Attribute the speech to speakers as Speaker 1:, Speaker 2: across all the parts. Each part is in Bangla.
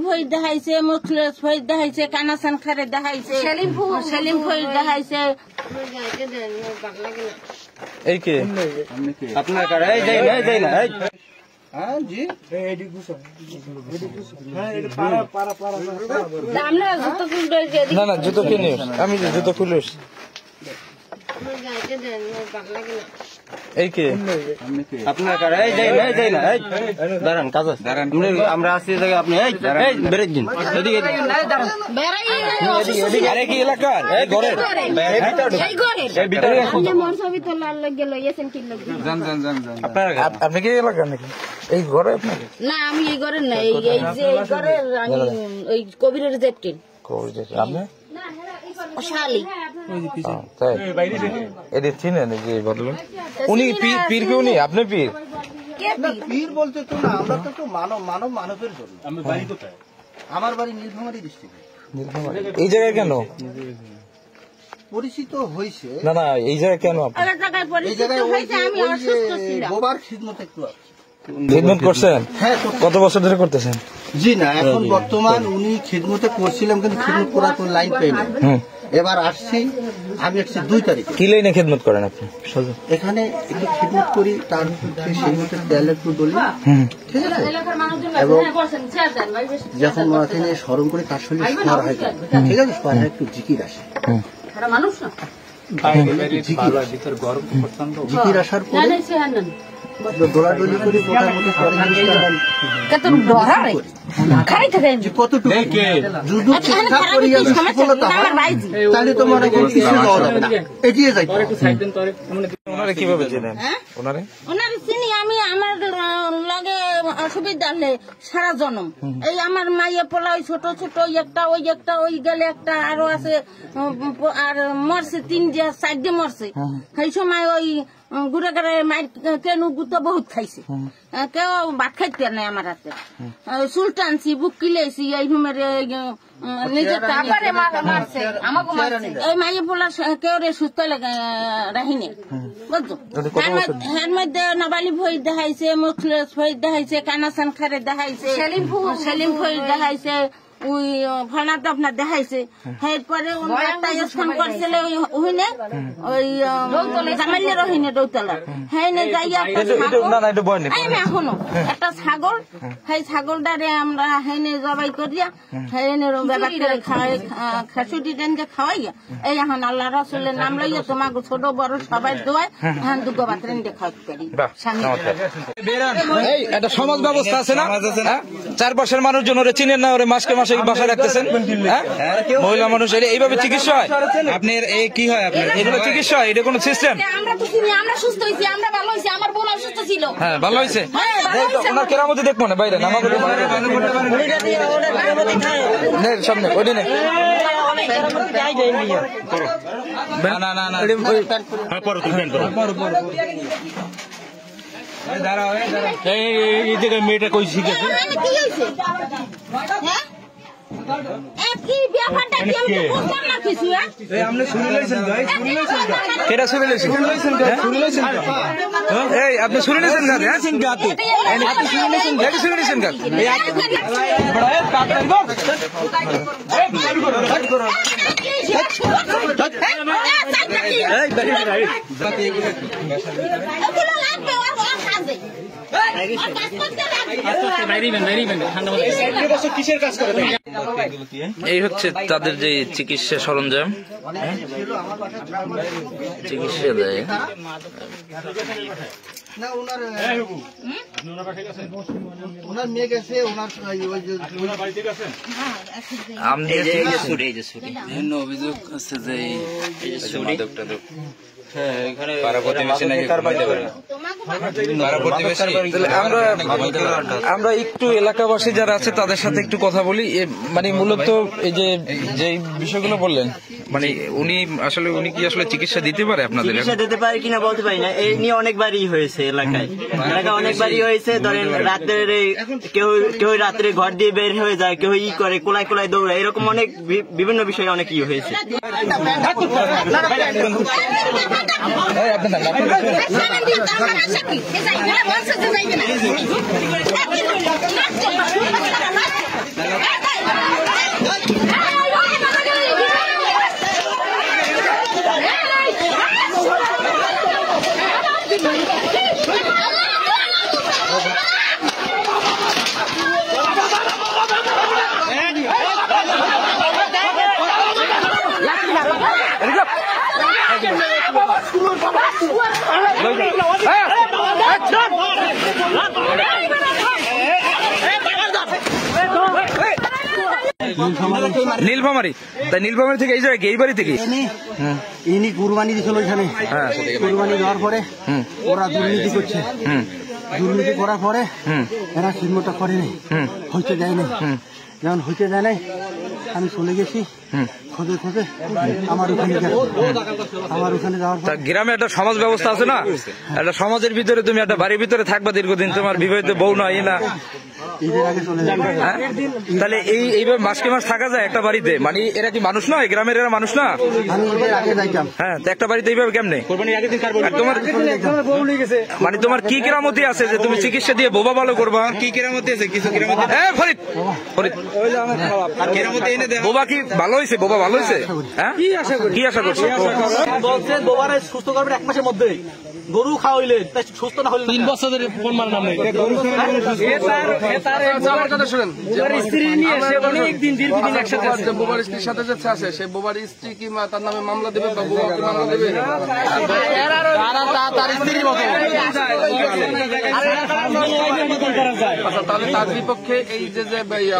Speaker 1: ফরিদ দেখাইছে, মুখলেস ফরিদ দেখাইছে, কানাসান খারে দেখাইছে, সেলিম ফরিদ দেখাইছে।
Speaker 2: এই কে আপনার কারে যাই না হ্যাঁ জি না না জুতো কিনে আমি জুতো খুলে এই কে আপনার কারে যাই না দাঁড়ান কাজ দাঁড়ান আমরা আসছি জায়গায় আপনি বেরেক দিন এদিকে আরে কি এলাকার এই ঘরের এই ভিতরে আপনি কি এলাকার নাকি এই ঘরে আপনার
Speaker 1: না আমি এই ঘরের না এই যে এই ঘরের আমি ওই কবিরের জেপটিন
Speaker 2: আপনি
Speaker 1: শালি
Speaker 2: তাই এদের চিনেন যে ভদ্রলোক উনি পীর কি উনি আপনি পীর
Speaker 3: পীর বলতে তো না আমরা তো মানবের জন্য আমি বাড়ি কোথায় আমার বাড়ি নীলফামারী ডিস্ট্রিক্টে
Speaker 2: এই জায়গায় কেন
Speaker 3: পরিচিত হয়েছে
Speaker 2: না না এই জায়গায় কেন
Speaker 3: এই জায়গায় বোবার খিদমত একটু
Speaker 2: খিদমত করছেন
Speaker 3: হ্যাঁ
Speaker 2: কত বছর ধরে করতেছেন
Speaker 3: জি না এখন বর্তমান উনি খিদমতে করছিলাম কিন্তু খিদমত করার কোন লাইন পাই না এবার আসছি আমি আসছি 2 তারিখে
Speaker 2: কি লাইনে খিদমত করেন আপনি
Speaker 3: এখানে একটু খিদমত করি তার সেই মতো তেল একটু ডলি ঠিক আছে এবং যখন মাথায় স্মরণ করি তার শরীরে স্বর হয় ঠিক আছে স্বর একটু জিকির আসে জিকির আসার পরে দৌড়াদৌড়ি করে কোথার মধ্যে তাহলে তোমার এগিয়ে যাই
Speaker 2: কিভাবে চেনেন
Speaker 1: ওনারে চিনি আমি আমার লগে অসুবিধা নেই সারা জন্ম এই আমার মাইয়া পোলা ওই ছোট ছোট ওই একটা ওই গেলে একটা আরো আছে আর মরছে 3-4 মরছে সেই সময় ওই গুড়ে গাড়ে মাইর কেন গুতো বহুত খাইছে কেউ ভাত খাইতে নাই আমার হাতে সুলটানছি বুক কিলেছি এই রুমের নিজের এই মাইয়া পোলা কেউ রে সুস্থ রাহিনে বুঝছো এর মধ্যে নবালি ফরিদ দেখাইছে মুখলেস ফরিদ দেখাইছে কানাসান খারে দেখাইছে সেলিম ফরিদ দেখাইছে ওই ফলনা তো আপনার দেখাইছে এরপরে একটা স্থান করছিল ওইনে ওই জামাইলের ওইনে দৌতলা হেনে যাইয়া এখনো একটা ছাগল সেই ছাগলটারে আমরা হেনে জবাই করিয়া হেনে ব্যবহার করে খাওয়াই খাসুটি দেন যে খাওয়াইয়া এই এখন আল্লাহ রসুলের নাম লইয়া তোমাকে ছোট বড় সবাই দোয়ায় এখন দুগো বাতরেন দেখাতে পারি
Speaker 2: একটা সমাজ ব্যবস্থা আছে না চারপাশের মানুষজন ওরে চিনেন না ওরে মাসকে মাসে বাসায় রাখতেছেন মহিলা মানুষ এইভাবে চিকিৎসা হয় আপনার এই কি হয় আপনার এগুলো চিকিৎসা হয় এটা কোনো সিস্টেম
Speaker 1: আমরা সুস্থ হয়েছি আমরা ভালো হয়েছি আমার বোন অসুস্থ ছিল
Speaker 2: হ্যাঁ ভালো হয়েছে ওনার কেরামতি দেখবো না বাইরে সামনে ওই দিনে না না না এই জায়গায় মেয়েটা কই শিখেছে আপনি শুনে নিয়েছেন শুনে নিয়েছেন এই হচ্ছে তাদের যে চিকিৎসা সরঞ্জাম চিকিৎসা দেয় অভিযোগ আছে যে আমরা একটু এলাকাবাসী যারা আছে তাদের সাথে একটু কথা বলি মানে মূলত এই যে বিষয়গুলো বললেন মানে উনি কি আসলে চিকিৎসা দিতে পারে আপনাদের?
Speaker 4: চিকিৎসা দিতে পারে কিনা বলতে পারি না, এই নিয়ে অনেকবারই হয়েছে এলাকায় অনেকবারই হয়েছে। ধরেন রাতের কেউ রাত্রে ঘর দিয়ে বের হয়ে যায়, কেউ করে কোলায় কোলায় দৌড়ায়, এরকম অনেক বিভিন্ন বিষয়ে অনেক হয়েছে।
Speaker 2: নীলফামারী, তাই নীলফামারী থেকে এই জায়গায় এই বাড়ি থেকে
Speaker 3: ইনি কুরবানি দিয়েছিল ওইখানে। কুরবানি দেওয়ার পরে ওরা দুর্নীতি করছে, দুর্নীতি করার পরে এরা ঠিকমতো করেনি, হইতে দেয় নাই। যেমন হইতে দেয় নাই আমি চলে গেছি খোঁজে খোঁজে আমার ওখানে যাওয়ার পর
Speaker 2: গ্রামে একটা সমাজ ব্যবস্থা আছে না, একটা সমাজের ভিতরে তুমি একটা বাড়ির ভিতরে থাকবা দীর্ঘদিন, তোমার বিবাহিত বউ নয় না,
Speaker 3: ঈদের আগে চলে যাবে।
Speaker 2: তাহলে এইভাবে মাসকে মাস থাকা যায় একটা বাড়িতে? মানে এরা কি মানুষ নয়? গ্রামের এরা মানুষ না?
Speaker 3: আমি ঈদের আগে যাইতাম।
Speaker 2: হ্যাঁ, তো একটা বাড়িতে এইভাবে কেমনে? তোমার মানে তোমার কি কেরামতি আছে যে তুমি চিকিৎসা দিয়ে বোবা ভালো করবা?
Speaker 5: কি কেরামতি আছে? কিছু কেরামতি
Speaker 2: ফরিদ বোবা কি ভালো হয়েছে? বোবা ভালো হয়েছে? হ্যাঁ, কি আশা করছো?
Speaker 6: বলছে বোবারে সুস্থ করবেন 1 মাসের মধ্যে, গরু খাওয়াইলে সুস্থ না হলে 3 বছর ধরে ফোন মার নাম নেই। স্ত্রী নিয়ে সে অনেকদিন দীর্ঘদিন একসাথে আছে। বোবার স্ত্রীর সাথে যে আছে, সে বোবার স্ত্রী কি তার নামে মামলা দেবে বা বোবাকে মামলা দেবে? তার স্ত্রীর মতো। আচ্ছা, তাহলে তার বিপক্ষে এই যে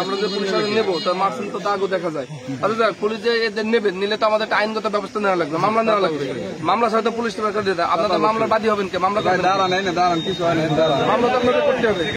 Speaker 6: আমরা যে পুলিশ নেবো, তার মার্সেল তো দাগও দেখা যায়। আচ্ছা, পুলিশ যে এদের নেবে, নিলে তো আমাদের আইনগত ব্যবস্থা নেওয়া লাগবে, মামলা নেওয়া লাগবে। মামলা সাথে পুলিশ আপনাদের মামলার বাদী হবেন কে? মামলা দাঁড়ান কিছু হয় না, মামলা তো আপনাদের করতে হবে।